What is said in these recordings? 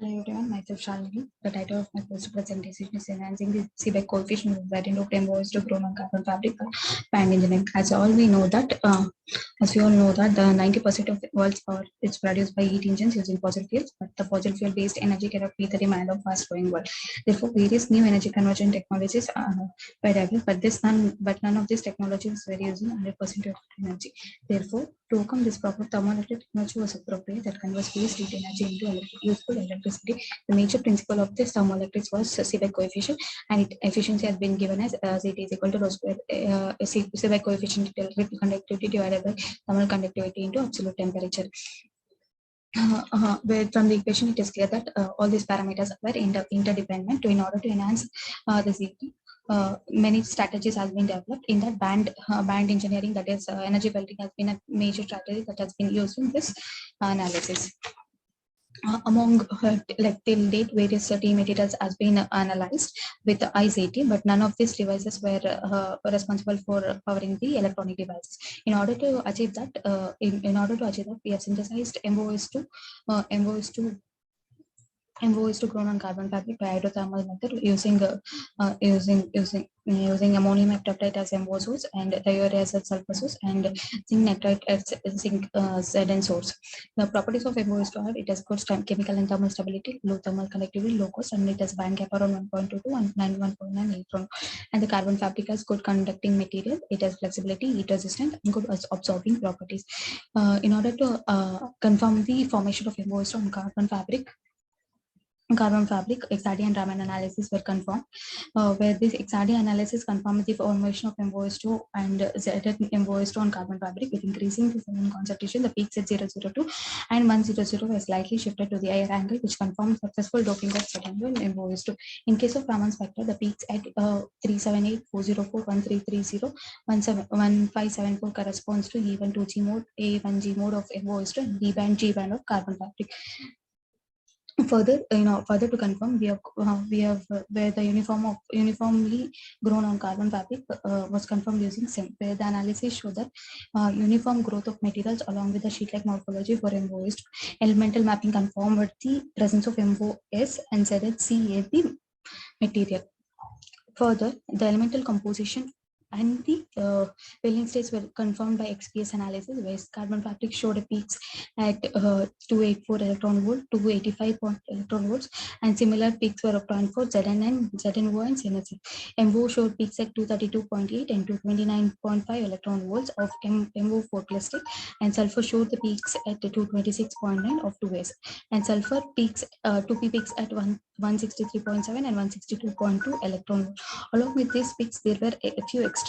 Hello everyone, myself Shalini. The title of my post presentation is Enhancing the Seebeck Coefficient of Gradient of Embossed to Grown on Carbon Fabric Band Engineering. As we know that, the 90% of the world's power is produced by heat engines using fossil fuels, but the fossil fuel based energy cannot meet the demand of fast growing world. Therefore, various new energy conversion technologies were developed, but none of these technologies were using 100% of energy. Therefore, to overcome this problem, thermoelectric technology was appropriate that converts waste heat energy into useful electricity. The major principle of this thermoelectrics was Seebeck coefficient, and its efficiency has been given as it is equal to rho square Seebeck coefficient electrical conductivity divided by thermal conductivity into absolute temperature. Where from the equation it is clear that all these parameters are interdependent. In order to enhance the CT, many strategies have been developed in that band engineering, that is energy belting has been a major strategy that has been used in this analysis. Among till date, various TE materials has been analyzed with the ICT, but none of these devices were responsible for powering the electronic devices. In order to achieve that, we have synthesized MOS2 grown on carbon fabric by hydrothermal method using ammonium heptaphtite as MO source and thiourea as a sulfur source and zinc nitride as zinc Zn source. The properties of MOS2 are: it has good chemical and thermal stability, low thermal conductivity, low cost, and it has band gap around 1.22 and 91.9 electron. And the carbon fabric has good conducting material. It has flexibility, heat resistant, and good absorbing properties. In order to confirm the formation of MOS2 on carbon fabric, XRD and Raman analysis were confirmed, where this XRD analysis confirmed the formation of MOS2 and MOS2 on carbon fabric with increasing the Zenon concentration. The peaks at 002 and 100 were slightly shifted to the higher angle, which confirmed successful doping of Zenon and MOS2. In case of Raman spectra, the peaks at 378, 404, 1330, 1574 corresponds to E12G mode, A1G mode of MOS2 and D band, G band of carbon fabric. Further to confirm, we have where the uniformly grown on carbon fabric was confirmed using SEM, where the analysis showed that uniform growth of materials along with the sheet-like morphology for MOS. Elemental mapping confirmed the presence of MOS and ZHC the material. Further, the elemental composition and the filling states were confirmed by XPS analysis, where carbon fabric showed peaks at 284 electron volt, 285 electron volts, and similar peaks were obtained for Zn and ZnO and ZnC. MO showed peaks at 232.8 and 229.5 electron volts of MO4 cluster, and sulfur showed the peaks at 226.9 of 2s, and sulfur peaks 2p peaks at 163.7 and 162.2 electron volt. Along with these peaks, there were a few external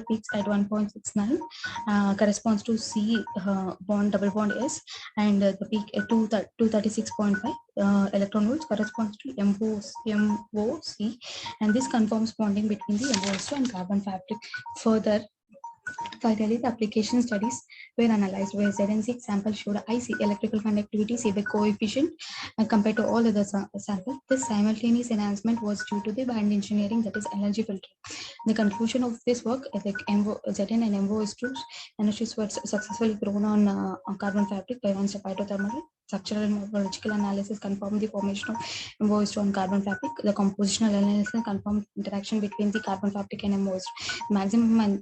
peaks at 1.69 corresponds to C double bond S, and the peak at 236.5 electron volts corresponds to MOC, and this confirms bonding between the MOS2 and carbon fabric. Finally, the application studies were analyzed, where ZN6 sample showed IC electrical conductivity Seebeck coefficient compared to all other samples. This simultaneous enhancement was due to the band engineering, that is energy filtering. The conclusion of this work, like Zn and MOS2 energies were successfully grown on carbon fabric by one-step hydrothermal. Structural and morphological analysis confirmed the formation of MOS2 on carbon fabric. The compositional analysis confirmed interaction between the carbon fabric and MOS2. Maximum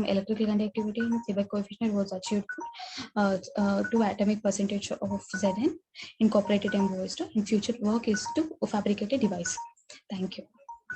electrical conductivity in Seebeck coefficient was achieved for 2 atomic percentage of Zn incorporated MOS2. In future work is to fabricate a device. Thank you.